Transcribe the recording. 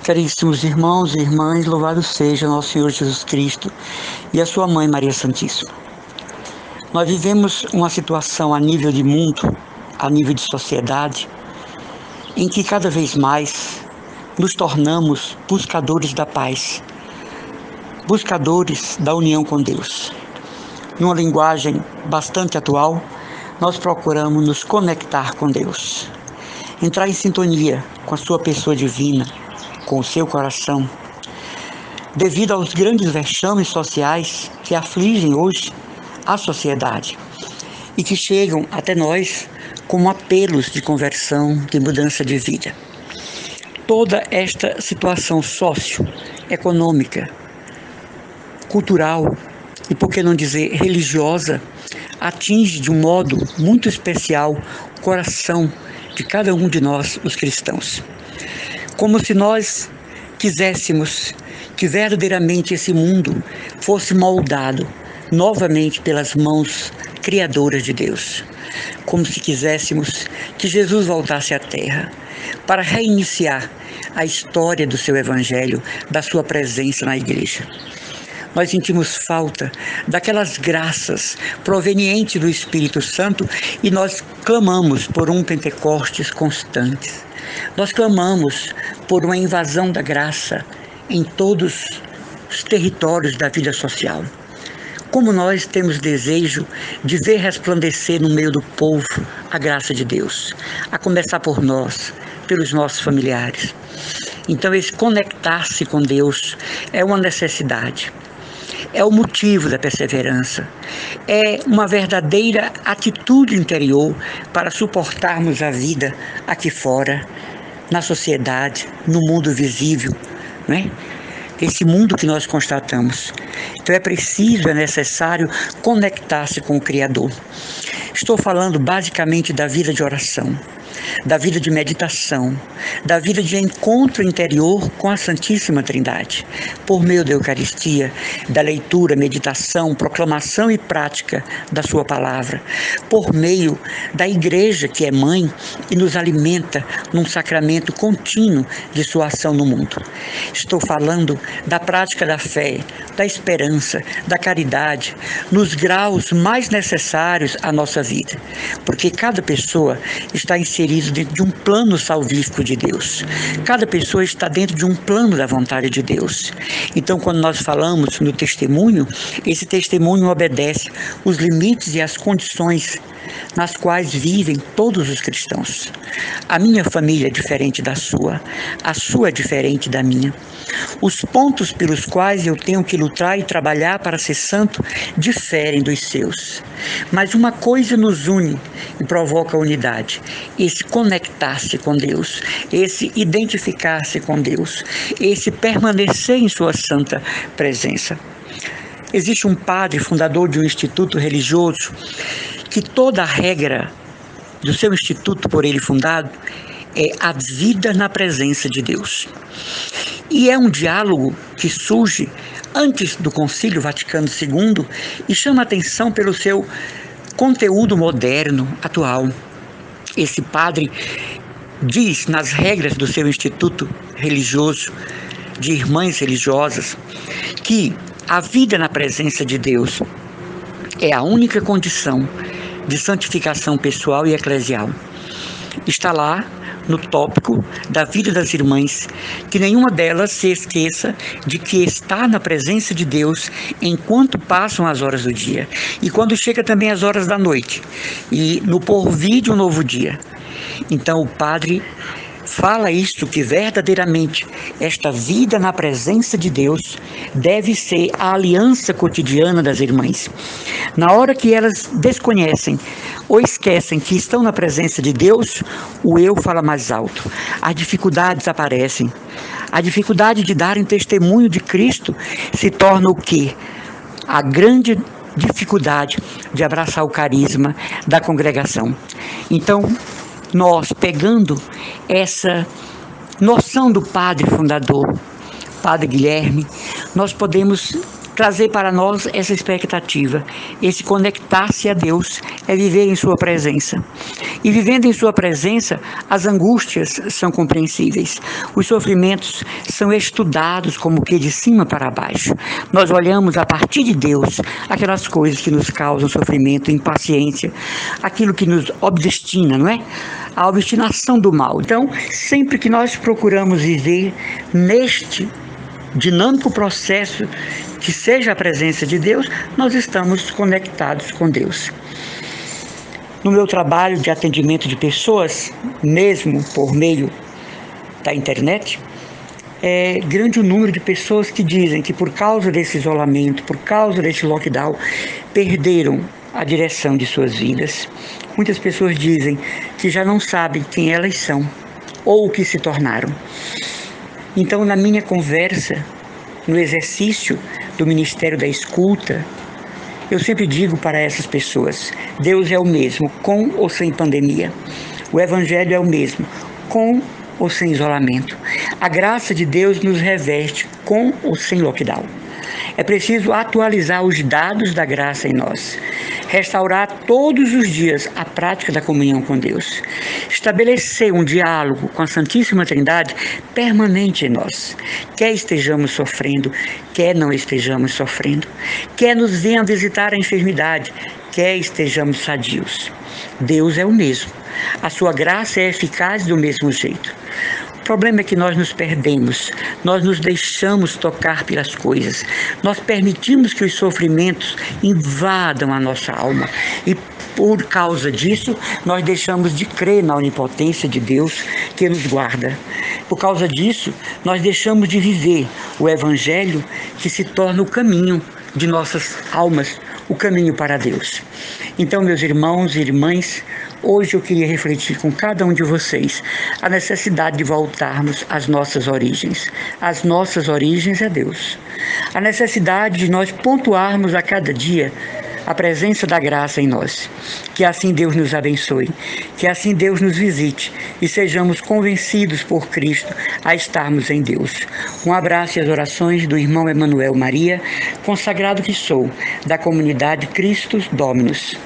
Caríssimos irmãos e irmãs, louvado seja nosso Senhor Jesus Cristo e a sua Mãe Maria Santíssima. Nós vivemos uma situação a nível de mundo, a nível de sociedade, em que cada vez mais nos tornamos buscadores da paz, buscadores da união com Deus. Numa linguagem bastante atual, nós procuramos nos conectar com Deus, entrar em sintonia com a sua pessoa divina, com o seu coração, devido aos grandes vexames sociais que afligem hoje a sociedade e que chegam até nós como apelos de conversão, de mudança de vida. Toda esta situação socioeconômica, cultural e, por que não dizer, religiosa, atinge de um modo muito especial o coração de cada um de nós, os cristãos. Como se nós quiséssemos que verdadeiramente esse mundo fosse moldado novamente pelas mãos criadoras de Deus. Como se quiséssemos que Jesus voltasse à Terra para reiniciar a história do seu Evangelho, da sua presença na igreja. Nós sentimos falta daquelas graças provenientes do Espírito Santo e nós clamamos por um Pentecostes constante. Nós clamamos por uma invasão da graça em todos os territórios da vida social. Como nós temos desejo de ver resplandecer no meio do povo a graça de Deus, a começar por nós, pelos nossos familiares. Então esse conectar-se com Deus é uma necessidade. É o motivo da perseverança, é uma verdadeira atitude interior para suportarmos a vida aqui fora, na sociedade, no mundo visível, né? Esse mundo que nós constatamos. Então é preciso, é necessário conectar-se com o Criador. Estou falando basicamente da vida de oração, da vida de meditação, da vida de encontro interior com a Santíssima Trindade, por meio da Eucaristia, da leitura, meditação, proclamação e prática da sua palavra, por meio da Igreja que é mãe e nos alimenta num sacramento contínuo de sua ação no mundo. Estou falando da prática da fé, da esperança, da caridade, nos graus mais necessários à nossa vida, porque cada pessoa está inserida dentro de um plano salvífico de Deus. Cada pessoa está dentro de um plano da vontade de Deus. Então, quando nós falamos no testemunho, esse testemunho obedece os limites e as condições nas quais vivem todos os cristãos. A minha família é diferente da sua, a sua é diferente da minha. Os pontos pelos quais eu tenho que lutar e trabalhar para ser santo diferem dos seus. Mas uma coisa nos une e provoca unidade: esse conectar-se com Deus, esse identificar-se com Deus, esse permanecer em sua santa presença. Existe um padre fundador de um instituto religioso que toda a regra do seu instituto, por ele fundado, é a vida na presença de Deus. E é um diálogo que surge antes do Concílio Vaticano II e chama a atenção pelo seu conteúdo moderno, atual. Esse padre diz nas regras do seu instituto religioso, de irmãs religiosas, que a vida na presença de Deus é a única condição de santificação pessoal e eclesial. Está lá no tópico da vida das irmãs, que nenhuma delas se esqueça de que está na presença de Deus enquanto passam as horas do dia e quando chega também as horas da noite e no porvir de um novo dia. Então o padre fala isto, que verdadeiramente esta vida na presença de Deus deve ser a aliança cotidiana das irmãs. Na hora que elas desconhecem ou esquecem que estão na presença de Deus, o eu fala mais alto. As dificuldades aparecem. A dificuldade de darem testemunho de Cristo se torna o quê? A grande dificuldade de abraçar o carisma da congregação. Então, nós, pegando essa noção do padre fundador, Padre Guilherme, nós podemos trazer para nós essa expectativa. Esse conectar-se a Deus é viver em sua presença. E vivendo em sua presença, as angústias são compreensíveis. Os sofrimentos são estudados como que de cima para baixo. Nós olhamos a partir de Deus aquelas coisas que nos causam sofrimento, impaciência, aquilo que nos obstina, não é? A obstinação do mal. Então, sempre que nós procuramos viver neste dinâmico processo que seja a presença de Deus, nós estamos conectados com Deus. No meu trabalho de atendimento de pessoas, mesmo por meio da internet, é grande o número de pessoas que dizem que por causa desse isolamento, por causa desse lockdown, perderam a direção de suas vidas. Muitas pessoas dizem que já não sabem quem elas são ou o que se tornaram. Então, na minha conversa, no exercício do Ministério da Escuta, eu sempre digo para essas pessoas: Deus é o mesmo, com ou sem pandemia. O Evangelho é o mesmo, com ou sem isolamento. A graça de Deus nos reveste, com ou sem lockdown. É preciso atualizar os dados da graça em nós, restaurar todos os dias a prática da comunhão com Deus, estabelecer um diálogo com a Santíssima Trindade permanente em nós, quer estejamos sofrendo, quer não estejamos sofrendo, quer nos venha visitar a enfermidade, quer estejamos sadios. Deus é o mesmo, a sua graça é eficaz do mesmo jeito. O problema é que nós nos perdemos, nós nos deixamos tocar pelas coisas, nós permitimos que os sofrimentos invadam a nossa alma e por causa disso nós deixamos de crer na onipotência de Deus que nos guarda. Por causa disso nós deixamos de viver o Evangelho que se torna o caminho de nossas almas, o caminho para Deus. Então, meus irmãos e irmãs, hoje eu queria refletir com cada um de vocês a necessidade de voltarmos às nossas origens. As nossas origens é Deus. A necessidade de nós pontuarmos a cada dia a presença da graça em nós. Que assim Deus nos abençoe, que assim Deus nos visite e sejamos convencidos por Cristo a estarmos em Deus. Um abraço e as orações do irmão Emanuel Maria, consagrado que sou, da comunidade Christus Dominus.